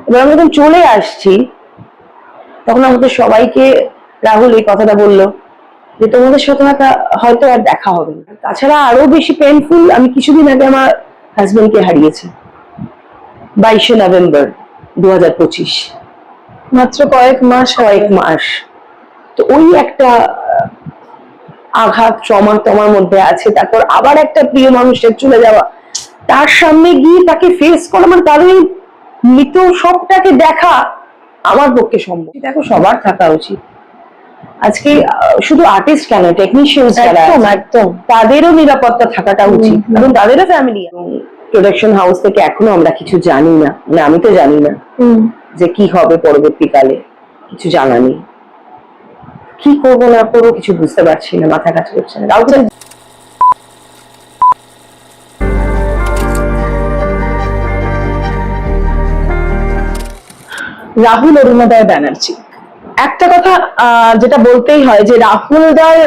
এবার আমি যখন চলে আসছি তখন আমাদের সবাইকে রাহুল এই কথাটা বললো যে তোমাদের সাথে হয়তো আর দেখা হবে না। তাছাড়া আরো বেশি পেইনফুল, আমি কিছুদিন আগে আমার হাজবেন্ডকে হারিয়েছি 22শে নভেম্বর 2025, মাত্র কয়েক মাস। তো ওই একটা আঘাত ট্রমার মধ্যে আছে। তারপর আবার একটা প্রিয় মানুষের চলে যাওয়া, তার সামনে গিয়ে তাকে ফেস করা, মানে তার ওই মৃত সবটাকে দেখা আমার পক্ষে সম্ভব। দেখো, সবার থাকা উচিত। আজকে শুধু আর্টিস্ট কেন, টেকনিশিয়ান একদম তাদেরও নিরাপত্তা থাকাটা উচিত, কারণ তাদেরও ফ্যামিলি। প্রোডাকশন হাউস থেকে এখনো আমরা কিছু জানি না, মানে আমি তো জানি না যে কি হবে পরবর্তীকালে, কিছু জানা নেই। কি করবো না করবো কিছু বুঝতে পারছি না, মাথা কাজ করছে না। রাহুল অরুণোদয় ব্যানার্জি, একটা কথা যেটা বলতেই হয় যে রাহুলদার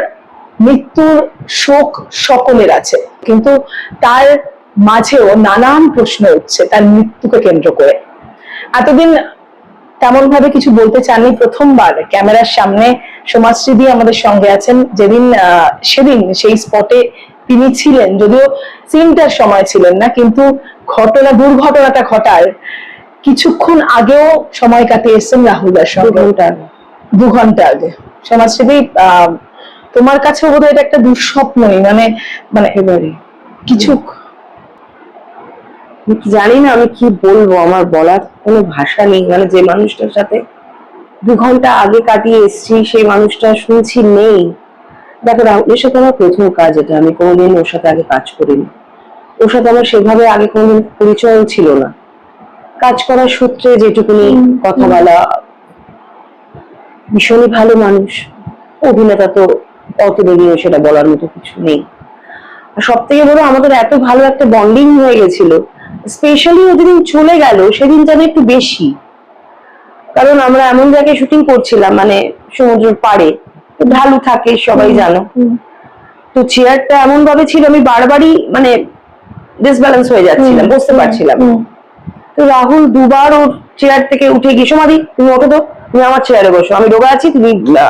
মৃত্যুর শোক সকলের আছে, কিন্তু তার মাঝেও নানান প্রশ্ন উঠছে তার মৃত্যুকে কেন্দ্র করে। এতদিন তেমন ভাবে কিছু বলতে চাননি, প্রথমবার ক্যামেরার সামনে সমাজশ্রী দি আমাদের সঙ্গে আছেন। সেদিন সেই স্পটে তিনি ছিলেন, যদিও সিনটার সময় ছিলেন না, কিন্তু দুর্ঘটনাটা ঘটার কিছুক্ষণ আগেও সময় কাটিয়ে এসেছেন রাহুলদার সঙ্গে। 2 ঘন্টা আগে। সমাজসেবী, তোমার কাছে বোধহয় এটা একটা দুঃস্বপ্নই, মানে এবারে কিছু জানি না আমি কি বলবো, আমার বলার কোনো ভাষা নেই। মানে যে মানুষটার সাথে 2 ঘন্টা আগে কাটিয়ে এসেছি, সেই মানুষটা শুনছি নেই। দেখো, রাহুলের সাথে আমার প্রথম কাজ, এটা আমি কোনোদিন ওর সাথে আগে কাজ করিনি। ওর সাথে আমার সেভাবে আগে কোনোদিন পরিচয় ছিল না। কাজ করার সূত্রে যেটুকুনি কথা বলা, ভীষণই ভালো মানুষ, অভিনেতা তো অত বেরিয়ে সেটা বলার মতো কিছু নেই। আর সব থেকে বড়, আমাদের এত ভালো একটা বন্ডিং হয়ে গেছিল। স্পেশালি ও যেদিন চলে গেল সেদিন যেন একটু বেশি, কারণ আমরা এমন জায়গায় শুটিং করছিলাম, মানে সমুদ্রের পাড়ে, ঢালু থাকে সবাই জানো। তো চেয়ারটা এমন ভাবে ছিল, আমি বারবারই মানে ডিসব্যালেন্স হয়ে যাচ্ছিলাম, বসতে পারছিলাম। তো রাহুল দুবার ওর চেয়ার থেকে উঠে গিয়ে, সমাধি তুমি ওঠো তো, তুমি আমার চেয়ারে বসো, আমি রোগা আছি,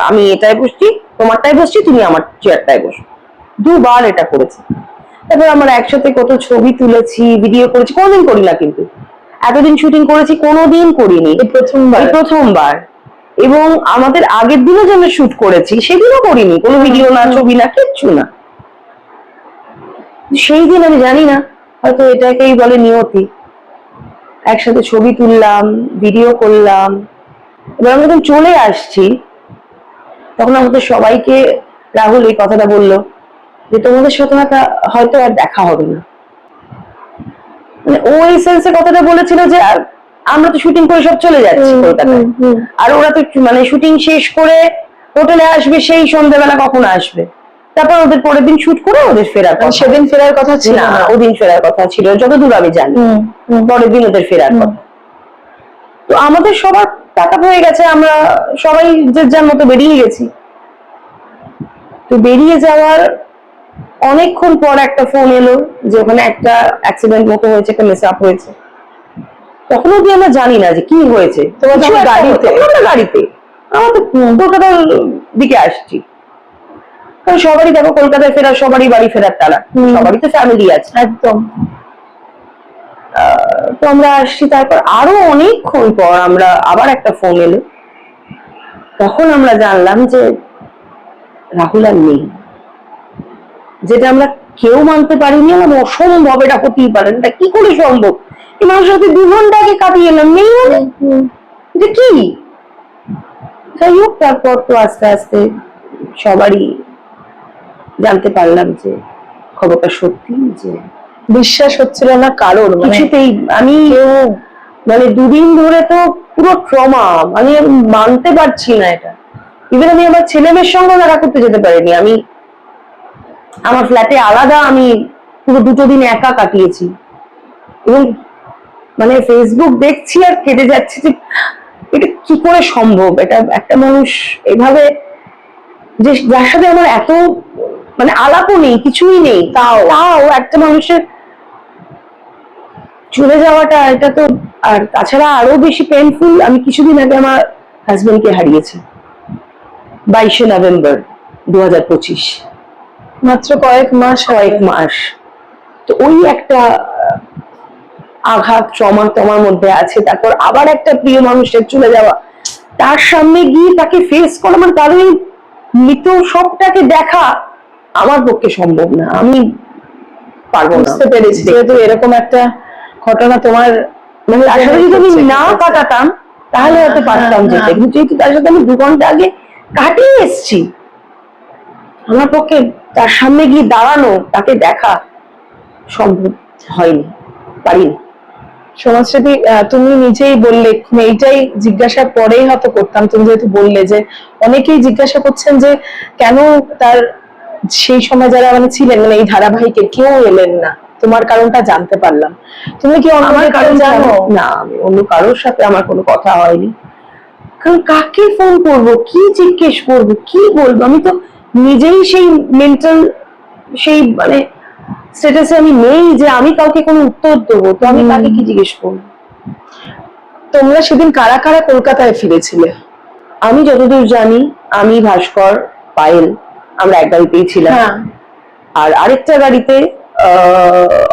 আমি এটাই বসছি, তোমারটাই বসছি, তুমি আমার চেয়ারটায় বসো। দুবার এটা করেছে। তারপর আমরা একসাথে কত ছবি তুলেছি, ভিডিও করেছি, কোনোদিন করি না কিন্তু, এতদিন শুটিং করেছি কোনোদিন করিনি, প্রথমবার। এবং আমাদের আগের দিনও যে আমরা শুট করেছি সেদিনও করিনি, কোনো ভিডিও না, ছবি না, কিচ্ছু না। সেই দিন আমি জানি না, হয়তো এটাকেই বলে নিয়তি, একসাথে ছবি তুললাম, ভিডিও করলাম। এবার আমি যখন চলে আসছি তখন আমাদের সবাইকে রাহুল এই কথাটা বললো যে তোমাদের সাথে হয়তো আর দেখা হবে না। মানে ও এই সেন্সে কথাটা বলেছিল যে আমরা তো শুটিং করে সব চলে যাচ্ছি কলকাতায়, আর ওরা তো মানে শুটিং শেষ করে হোটেলে আসবে, সেই সন্ধ্যাবেলা কখন আসবে, তারপর ওদের পরের দিন শুট করে ওদের ফেরার কথা। সেদিন ফেরার কথা ছিল না, ওদিন ফেরার কথা ছিল, যতদূর আমি জানি পরের দিন ওদের ফেরার কথা। তো আমাদের সবার টাকা হয়ে গেছে, আমরা সবাই যে যার মতো বেরিয়ে গেছি। তো বেরিয়ে যাওয়ার অনেকক্ষণ পর একটা ফোন এলো যে ওখানে একটা অ্যাক্সিডেন্ট মতো হয়েছে, একটা মিস আপ হয়েছে। তখন অব্দি আমরা জানি না যে কি হয়েছে। গাড়িতে আমরা তো কলকাতার দিকে আসছি, কারণ সবারই দেখো কলকাতায় ফেরার, সবারই বাড়ি ফেরার তারা, সবারই তো ফ্যামিলি আছে একদম। তো আমরা আসছি, তারপর আরো অনেকক্ষণ পর আমরা আবার একটা ফোন এলো, তখন আমরা জানলাম যে রাহুল আর নেই। যেটা আমরা কেউ মানতে পারিনি, আমরা অসম্ভব, এটা হতেই পারে না, কি করে সম্ভব, এই মানুষের সাথে 2 ঘন্টা আগে কাটিয়ে এলাম, নেই মানে যে কি। যাই হোক, তারপর তো আস্তে আস্তে সবারই জানতে পারলাম যে খবরটা সত্যি, যে বিশ্বাস হচ্ছিল না কারোর, কিছুতেই। আমি মানে 2 দিন ধরে তো পুরো ট্রমা, মানে মানতে পারছি না এটা। ইভেন আমি আমার ছেলে মেয়ের সঙ্গে দেখা করতে যেতে পারিনি, আমি আমার ফ্ল্যাটে আলাদা, আমি পুরো 2 দিন একা কাটিয়েছি। এবং মানে ফেসবুক দেখছি আর কেটে যাচ্ছে যে এটা কি করে সম্ভব, এটা একটা মানুষ এভাবে, যে যার সাথে আমার এত মানে আলাপও নেই, কিছুই নেই, তাও একটা মানুষের চলে যাওয়াটা, এটা তো আর তাছাড়া আরো বেশি পেইনফুল, আমি কিছুদিন আগে আমার হাজবেন্ডকে হারিয়েছি, 22শে নভেম্বর 2025, মাত্র কয়েক মাস। তো ওই একটা আঘাত, ট্রমার মধ্যে আছে। তারপর আবার একটা প্রিয় মানুষের চলে যাওয়া, তার সামনে গিয়ে তাকে ফেস করা, মানে তার ওই মৃত সবটাকে দেখা আমার পক্ষে সম্ভব না, আমি পারবো না। বুঝতে পেরেছি, যেহেতু এরকম একটা ঘটনা তোমার মানে তার সাথে যদি আমি না কাটাতাম তাহলে হয়তো পারতাম যেতে, কিন্তু যেহেতু তার সাথে আমি 2 ঘন্টা আগে কাটিয়ে এসছি, আমার পক্ষে তার সামনে গিয়ে দাঁড়ানো, তাকে দেখা সম্ভব হয়নি, পারিনি। সমাজসেবী, তুমি নিজেই বললে, এইটাই জিজ্ঞাসা পরেই হয়তো করতাম, তুমি যেহেতু বললে যে অনেকেই জিজ্ঞাসা করছেন যে কেন তার সেই সময় যারা মানে ছিলেন, মানে এই ধারাবাহিকে কেউ এলেন না, তোমার কারণটা জানতে পারলাম। তুমি কি অন্য কারণ জানো? না, আমি অন্য কারোর সাথে আমার কোনো কথা হয়নি, কারণ কাকে ফোন করব, কি জিজ্ঞেস করব, কি বলবো, আমি তো নিজেই সেই মেন্টাল, সেই মানে স্ট্যাটাসে আমি নেই যে আমি কাউকে কোনো উত্তর দেবো, তো আমি কাকে কি জিজ্ঞেস করবো। তোমরা সেদিন কারা কারা কলকাতায় ফিরেছিলে? আমি যতদূর জানি, আমি, ভাস্কর, পায়েল, আমরা এক গাড়িতেই ছিলাম। আর আরেকটা গাড়িতে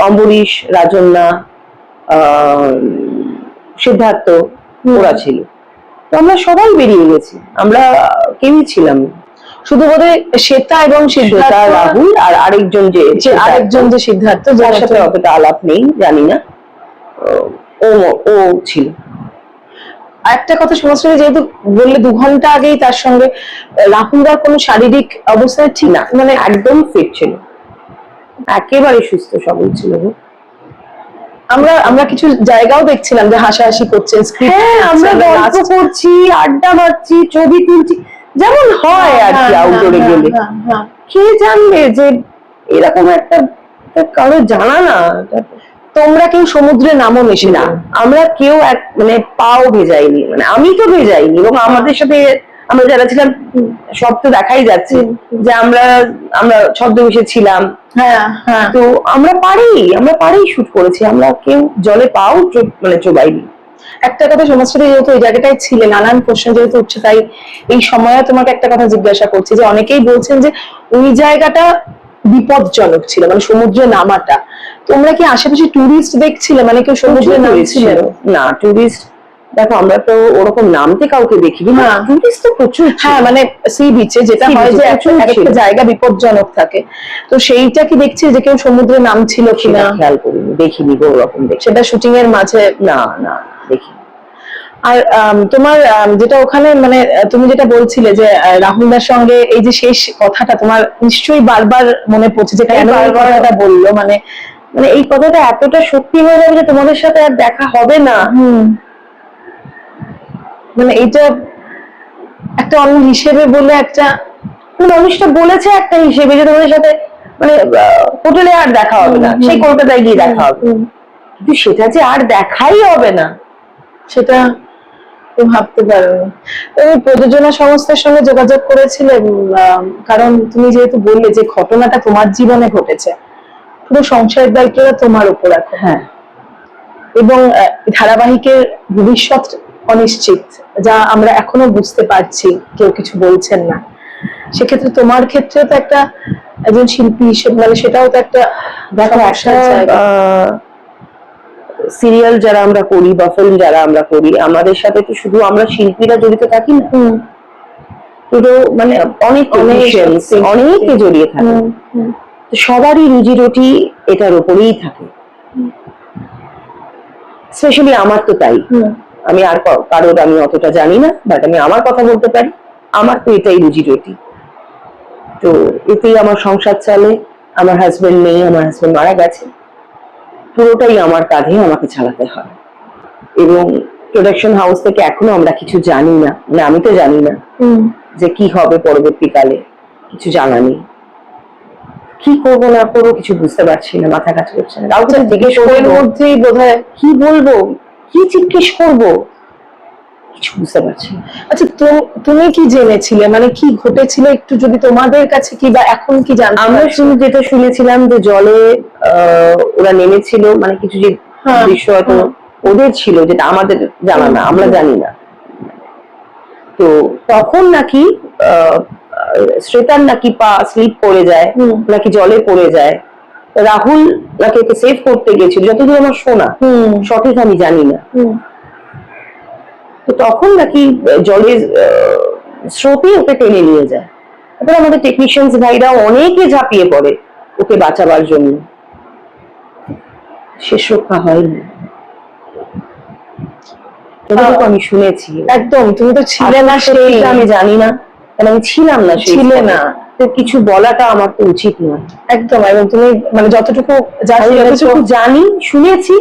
অম্বরীশ, রাজন্যা, সিদ্ধার্থ, ওরা ছিল। তো আমরা সবাই বেরিয়ে গেছি, আমরা কেউই ছিলাম না। শুধু বোধহয় শ্বেতা এবং সিদ্ধার্থ, রাহুল আর আরেকজন যে সিদ্ধার্থ, যার সাথে অতটা আলাপ নেই, জানি না, ও ছিল। একটা কথা সমাজসেবী, যেহেতু বললে 2 ঘন্টা আগেই তার সঙ্গে রাহুলদার কোনো শারীরিক অবস্থায় ঠিক না, মানে একদম ফিট ছিল, একেবারে সুস্থ সবল ছিল। আমরা কিছু জায়গাও দেখছিলাম যে হাসাহাসি করছেন, হ্যাঁ, আমরা গল্প করছি, আড্ডা মারছি, ছবি তুলছি, যেমন হয় আর কি আউটডোরে গেলে। কে জানবে যে এরকম একটা, কারো জানা না। তোমরা কেউ সমুদ্রে নামো নিশি না, আমরা কেউ মানে পাও ভেজাইনি, মানে আমি তো ভেজাইনি, এবং আমাদের সাথে আমরা যারা ছিলাম সব তো দেখাই যাচ্ছে যে আমরা ছদ্মবেশে ছিলাম। তো আমরা পারি শুট করেছি, আমরা কেউ জলে পাও মানে চোবাইনি। একটা কথা সমাজসেবী, যেহেতু এই জায়গাটায় ছিলে, নানান প্রশ্ন যেহেতু উঠছে, তাই এই সময়ে তোমাকে একটা কথা জিজ্ঞাসা করছি যে অনেকেই বলছেন যে ওই জায়গাটা বিপজ্জনক ছিল, মানে সমুদ্রে নামাটা। তোমরা কি আশেপাশে টুরিস্ট দেখছিলে, মানে কেউ সমুদ্রে নামছিল? না, টুরিস্ট দেখো, আমরা তো ওরকম নামতে কাউকে দেখিনি। টুরিস্ট তো প্রচুর, মানে সি বিচে যেটা হয় যে একটা জায়গা বিপজ্জনক থাকে, তো সেইটা কি দেখছি যে কেউ সমুদ্রে নামছিল কিনা? খেয়াল করিনি, দেখিনি ওরকম, সেটা শুটিং এর মাঝে? না দেখি। আর তোমার যেটা ওখানে, মানে তুমি যেটা বলছিলে যে রাহুলদার সঙ্গে এই যে শেষ কথাটা, তোমার নিশ্চয়ই বারবার মনে পড়ছে যে কেন এই কথাটা বললো, মানে এই কথাটা এতটা সত্যি হয়ে যাবে যে তোমাদের সাথে আর দেখা হবে না। মানে এইটা একটা অন্য হিসেবে বলে, একটা মানুষটা বলেছে একটা হিসেবে যে তোমাদের সাথে মানে হোটেলে আর দেখা হবে না, সেই কলকাতায় গিয়ে দেখা হবে, কিন্তু সেটা যে আর দেখাই হবে না, সেটা ভাবতে পারোনি। তুমি প্রযোজনা সংস্থার সঙ্গে যোগাযোগ করেছিলে? কারণ তুমি যেহেতু বললে যে ঘটনাটা তোমার জীবনে ঘটেছে, পুরো সংসারের দায়িত্বটা তোমার উপর এখন। এবং ধারাবাহিকের ভবিষ্যৎ অনিশ্চিত, যা আমরা এখনো বুঝতে পারছি, কেউ কিছু বলছেন না। সেক্ষেত্রে তোমার ক্ষেত্রে তো একটা, একজন শিল্পী হিসেবে, মানে সেটাও তো একটা সিরিয়াল যারা আমরা করি বা ফিল্ম যারা আমরা করি, আমাদের সাথে তো শুধু আমরা শিল্পীরা জড়িত থাকি না, পুরো মানে অনেকে জড়িয়ে থাকে, সবারই রুজি রুটি এটার উপরেই থাকে। স্পেশালি আমার তো তাই, আমি আর কারোর আমি অতটা জানি না, বাট আমি আমার কথা বলতে পারি, আমার তো এটাই রুজি রুটি। তো এতেই আমার সংসার চলে। আমার হাজবেন্ড নেই, আমার হাজবেন্ড মারা গেছে, পুরোটাই আমার কাঁধে, আমাকে চালাতে হয়। এবং প্রোডাকশন হাউস থেকে এখনো আমরা কিছু জানি না, মানে আমি তো জানি না যে কি হবে পরবর্তীকালে, কিছু জানা নেই। কি করবো না করবো কিছু বুঝতে পারছি না, মাথা কাজ করছে না। কাউকে জিজ্ঞেস করার মধ্যেই বোধহয় কি বলবো, কি জিজ্ঞেস করবো, কিছু বুঝতে পারছি না। আচ্ছা, তুমি কি জেনেছিলে, মানে কি ঘটেছিল একটু যদি তোমাদের কাছে, কি বা এখন কি জানো? আমরা শুধু যেটা শুনেছিলাম যে জলে ওরা নেমেছিল, মানে কিছু যে দৃশ্য হয়তো ওদের ছিল, যেটা আমাদের জানা না, আমরা জানি না। তো তখন নাকি শ্রেতার নাকি পা স্লিপ করে যায়, নাকি জলে পড়ে যায়। রাহুল নাকি ওকে সেভ করতে গেছিল, যতদূর আমার শোনা, সঠিক আমি জানি না। তো তখন নাকি জলের স্রোতে ওকে টেনে নিয়ে যায়। তারপর আমাদের টেকনিশিয়ানস ভাইরা অনেকে ঝাঁপিয়ে পড়ে ওকে বাঁচাবার জন্য, শেষ রক্ষা হয়নি। যতটুকু আমি শুনেছি। একদম, তুমি তো ছিলে না, সেটা আমি জানি না, কারণ আমি ছিলাম না, ছিলে না, তো কিছু বলাটা আমার তো উচিত নয়। একদম। এবং তুমি মানে যতটুকু যতটুকু জানি শুনেছি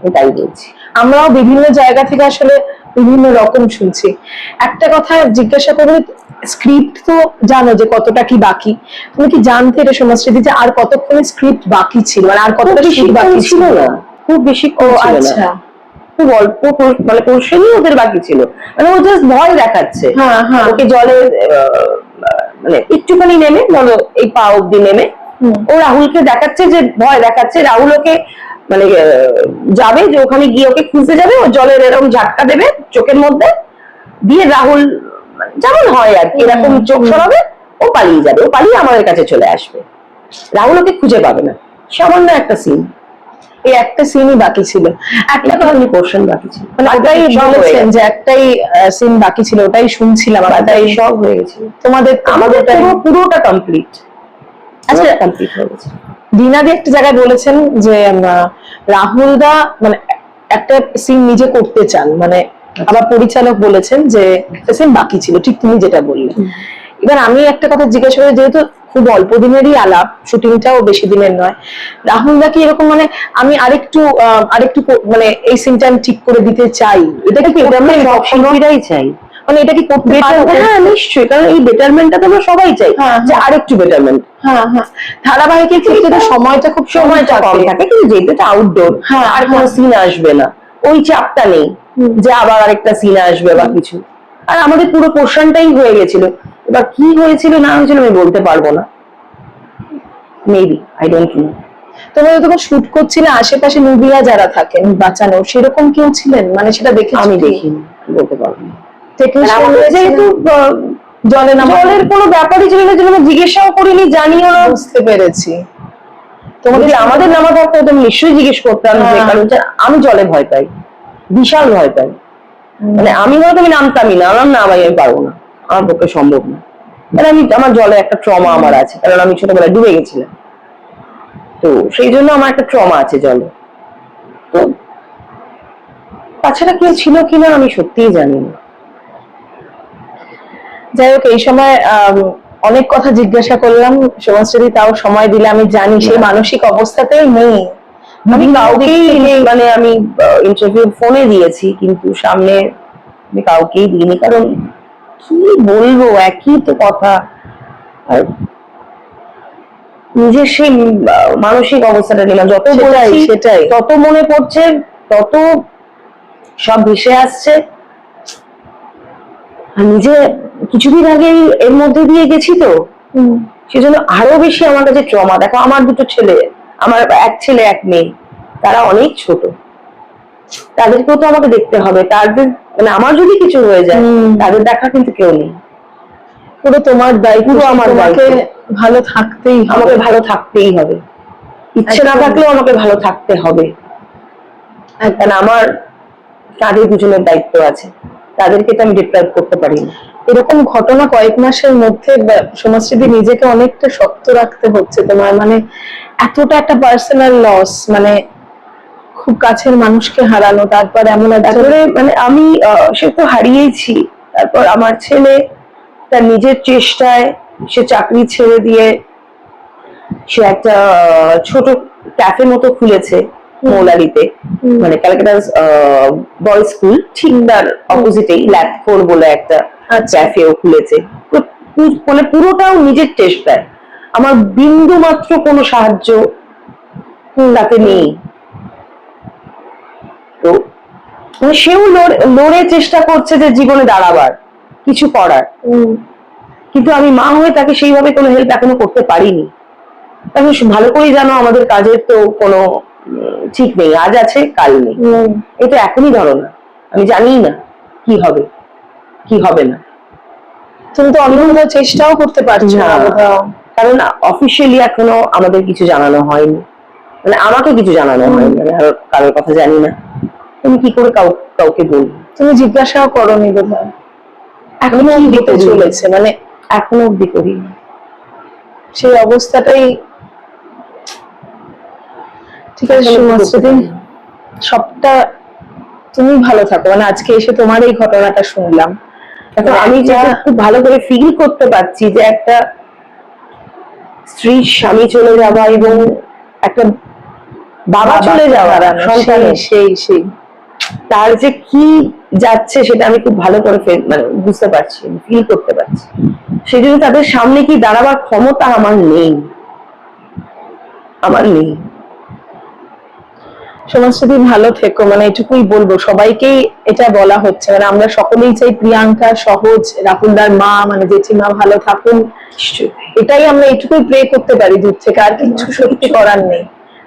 ওটাই বলছি। আমরাও বিভিন্ন জায়গা থেকে আসলে বিভিন্ন রকম শুনছি। একটা কথা জিজ্ঞাসা করবো, স্ক্রিপ্ট তো জানো যে কতটা কি বাকি, তুমি কি জানতে এটা সমাজসেবী যে আর কতক্ষণ স্ক্রিপ্ট বাকি ছিল, মানে আর কতটা শুট বাকি ছিল? না, খুব বেশি ছিল না, খুব অল্প, মানে পোর্শনই ওদের বাকি ছিল। মানে ও জাস্ট ভয় দেখাচ্ছে, ওকে জলে মানে একটুখানি নেমে, ধরো এই পা অব্দি নেমে ও রাহুলকে দেখাচ্ছে যে ভয় দেখাচ্ছে। রাহুল ওকে মানে যাবে যে ওখানে গিয়ে ওকে খুঁজতে যাবে, ও জলের এরকম ঝাটকা দেবে চোখের মধ্যে দিয়ে, রাহুল যেমন হয় আর কি এরকম চোখ সরাবে, ও পালিয়ে যাবে, ও পালিয়ে আমাদের কাছে চলে আসবে। রাহুল ওকে খুঁজে পাবে না। সামান্য একটা সিন, এই একটা সিনই বাকি ছিল, একটা একটা পোর্শন বাকি ছিল, মানে ওটাই বলেছেন যে একটাই সিন বাকি ছিল, ওটাই শুনছিলাম, ওটাই সব হয়ে গেছিল। তোমাদের আমাদের পুরোটা কমপ্লিট। আচ্ছা, কমপ্লিট হয়ে গেছে। দীনাদি একটা জায়গায় বলেছেন যে রাহুল দা মানে একটা সিন নিজে করতে চান, মানে আবার পরিচালক বলেছেন যে একটা সিন বাকি ছিল, ঠিক তুমি যেটা বললে। এবার আমি একটা কথা জিজ্ঞাসা করি, যেহেতু খুব অল্প দিনেরই আলাপ, শুটিংটাও বেশি দিনের নয়, রাহুল দা কি এরকম মানে আমি আরেকটু মানে এই সিনটা আমি ঠিক করে দিতে চাই, এটা কি শিল্পীরাই চাই, মানে এটা কি করতে পারবো? হ্যাঁ নিশ্চয়ই, কারণ এই বেটারমেন্টটা তো আমরা সবাই চাই, যে আরেকটু বেটারমেন্ট। ধারাবাহিকের ক্ষেত্রে তো সময়টা খুব কম থাকে, কিন্তু যেহেতু এটা আউটডোর, আর কোনো সিন আসবে না, ওই চাপটা নেই যে আবার আরেকটা সিন আসবে বা কিছু। আর আমাদের পুরো পোর্শনটাই হয়ে গেছিল। এবার কি হয়েছিল না হয়েছিল আমি বলতে পারবো না, মেবি, আই ডোন্ট নো। তোমরা যখন শুট করছিলে আশেপাশে নুবিয়া যারা থাকেন বাঁচানো, সেরকম কেউ ছিলেন? মানে সেটা দেখে আমি দেখিনি, বলতে পারবো না। যেহেতু জলের কোনো ব্যাপারই ছিল না, যেন জিজ্ঞাসাও করিনি, জানিও না। বুঝতে পেরেছি। তোমাদের আমাদের নামা থাকতে হতো নিশ্চয়ই জিজ্ঞেস করতাম, যে কারণ আমি জলে ভয় পাই, বিশাল ভয় পাই। মানে আমি হয়তো আমি নামতামই না, না ভাই আমি পারবো না, আমার পক্ষে সম্ভব না। কারণ আমার জলে একটা ট্রমা আমার আছে, কারণ আমি ছোটবেলায় ডুবে গেছিলাম, তো সেই জন্য আমার একটা ট্রমা আছে জলে। তো তাছাড়া কেউ ছিল কিনা আমি সত্যিই জানি না। যাই হোক, এই সময় অনেক কথা জিজ্ঞাসা করলাম, সমাজসেবী তাও সময় দিলে, আমি জানি সেই মানসিক অবস্থাতেই নেই। আমি কাউকেই মানে আমি ইন্টারভিউ ফোনে দিয়েছি, কিন্তু সামনে আমি কাউকেই দিইনি, কারণ কি বলবো, একই তো কথা। আর নিজের সেই মানসিক অবস্থাটা নিলাম, যত বলছি সেটাই তত মনে পড়ছে, তত সব ভেসে আসছে। আর নিজে কিছুদিন আগে এর মধ্যে দিয়ে গেছি, তো সেজন্য আরো বেশি আমার কাছে ট্রমা। দেখো আমার দুটো ছেলে, আমার এক ছেলে এক মেয়ে, তারা অনেক ছোট, তাদেরকেও তো আমাকে দেখতে হবে। তাদের মানে আমার যদি কিছু হয়ে যায়, তাদের দেখা কিন্তু কেউ নেই। পুরো তোমার দায়িত্ব, আমার ভালো থাকতেই, আমাকে ভালো থাকতেই হবে, ইচ্ছে না থাকলেও আমাকে ভালো থাকতে হবে। কারণ আমার তাদের দুজনের দায়িত্ব আছে, তাদেরকে তো আমি ডিপ্রাইভ করতে পারি না। এরকম ঘটনা কয়েক মাসের মধ্যে সমাজসেবী নিজেকে অনেকটা শক্ত রাখতে হচ্ছে তোমার, মানে এতটা একটা পার্সোনাল লস, মানে খুব কাছের মানুষকে হারানো, তারপর এমন তারপরে মানে আমি সে তো হারিয়েছি, তারপর আমার ছেলে তার নিজের চেষ্টায় সে চাকরি ছেড়ে দিয়ে সে একটা ছোট ক্যাফে মতো খুলেছে মৌলালিতে, মানে ক্যালকাটা বয়েজ স্কুল, ঠিক তার অপোজিটেই ল্যাথফোর বলে একটা ক্যাফেও খুলেছে। মানে পুরোটাও নিজের চেষ্টায়, আমার বিন্দু মাত্র কোনো সাহায্য তাকে নেই। তো সেও লড়ে চেষ্টা করছে যে জীবনে দাঁড়াবার, কিছু করার, কিন্তু আমি মা হয়ে তাকে সেইভাবে কোনো হেল্প এখনো করতে পারিনি। তুমি ভালো করেই জানো আমাদের কাজের তো কোনো ঠিক নেই, আজ আছে কাল নেই। এটা এখনই ধরো না, আমি জানি না কি হবে কি হবে না। তুমি তো অন্য চেষ্টাও করতে পারছো না, না কোথাও। কারণ অফিসিয়ালি এখনো আমাদের কিছু জানানো হয়নি, মানে আমাকে কিছু জানানো হয়নি, আমি আর কারোর কথা জানি না, তুমি কি করে কাউকে বলবো। তুমি জিজ্ঞাসাও করোনি বোধহয়। এখনো কি অব্দি হতে করিনি। চলেছে মানে এখনো অব্দি করিনি। সেই অবস্থাটাই। ঠিক আছে এখনো অব্দি করতে সুমাশ্রী, পারিনি। সবটা তুমি ভালো থাকো, মানে আজকে এসে তোমার এই ঘটনাটা শুনলাম। দেখো, আমি যেটা খুব ভালো করে ফিল করতে পারছি যে একটা স্ত্রীর স্বামী চলে যাওয়া এবং একটা বাবা চলে যাওয়া সন্তানের, সেই সেই তার যে কি যাচ্ছে সেটা আমি খুব ভালো করে মানে বুঝতে পারছি, ফিল করতে পারছি। সেই জন্য তাদের সামনে কি দাঁড়াবার ক্ষমতা আমার নেই, আমার নেই। সমাজসেবী ভালো থেকো, মানে এটুকুই বলবো, সবাইকেই এটা বলা হচ্ছে, মানে আমরা সকলেই চাই প্রিয়াঙ্কা, সহজ, রাহুলদার মা মানে জেঠিমা ভালো থাকুন। এটাই আমরা এটুকুই প্রে করতে পারি দূর থেকে, আর কিছু সত্যি করার নেই।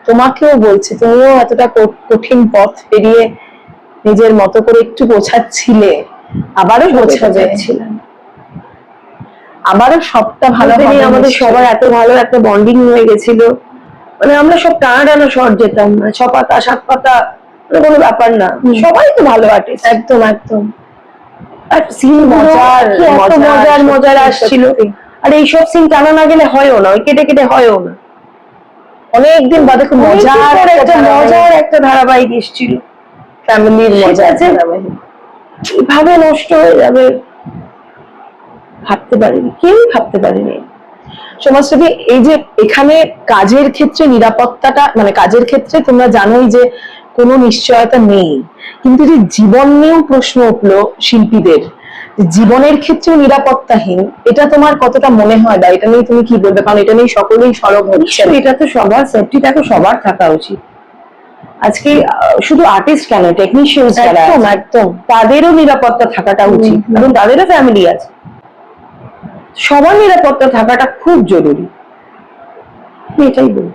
তোমাকেও বলছি, তুমিও এতটা কঠিন পথ পেরিয়ে নিজের মতো করে একটু গোছাচ্ছিলে, আবারও গোছাবে, আবারও সবটা ভালো হবে। আমাদের সবার এত ভালো একটা বন্ডিং হয়ে গেছিল, মানে আমরা সব টানা টানা শট যেতাম, মানে 6 পাতা 7 পাতা, মানে কোনো ব্যাপার না, সবাই তো ভালো আর্টিস্ট। একদম একদম। আর সিন মজার মজার আসছিল, আর এইসব সিন টানা না গেলে হয়ও না, ওই কেটে কেটে হয়ও না। অনেকদিন বাদে খুব মজার একটা ধারাবাহিক এসেছিল, ফ্যামিলির মজার ধারাবাহিক, এভাবে নষ্ট হয়ে যাবে ভাবতে পারিনি, কেউ ভাবতে পারিনি। সমাজসেবী, এই যে এখানে কাজের ক্ষেত্রে নিরাপত্তাটা, মানে কাজের ক্ষেত্রে তোমরা জানোই যে কোনো নিশ্চয়তা নেই, কিন্তু যে জীবন নিয়েও প্রশ্ন উঠলো শিল্পীদের, জীবনের ক্ষেত্রেও নিরাপত্তাহীন, এটা তোমার কতটা মনে হয়, বা এটা নিয়ে তুমি কি বলবে? কারণ এটা নিয়ে সকলেই সরব হচ্ছে। এটা তো সবার সেফটিটা তো সবার থাকা উচিত। আজকে শুধু আর্টিস্ট কেন, টেকনিশিয়ান, একদম একদম, তাদেরও নিরাপত্তা থাকাটা উচিত, এবং তাদেরও ফ্যামিলি আছে, সবার নিরাপত্তা থাকাটা খুব জরুরি, এটাই বলি।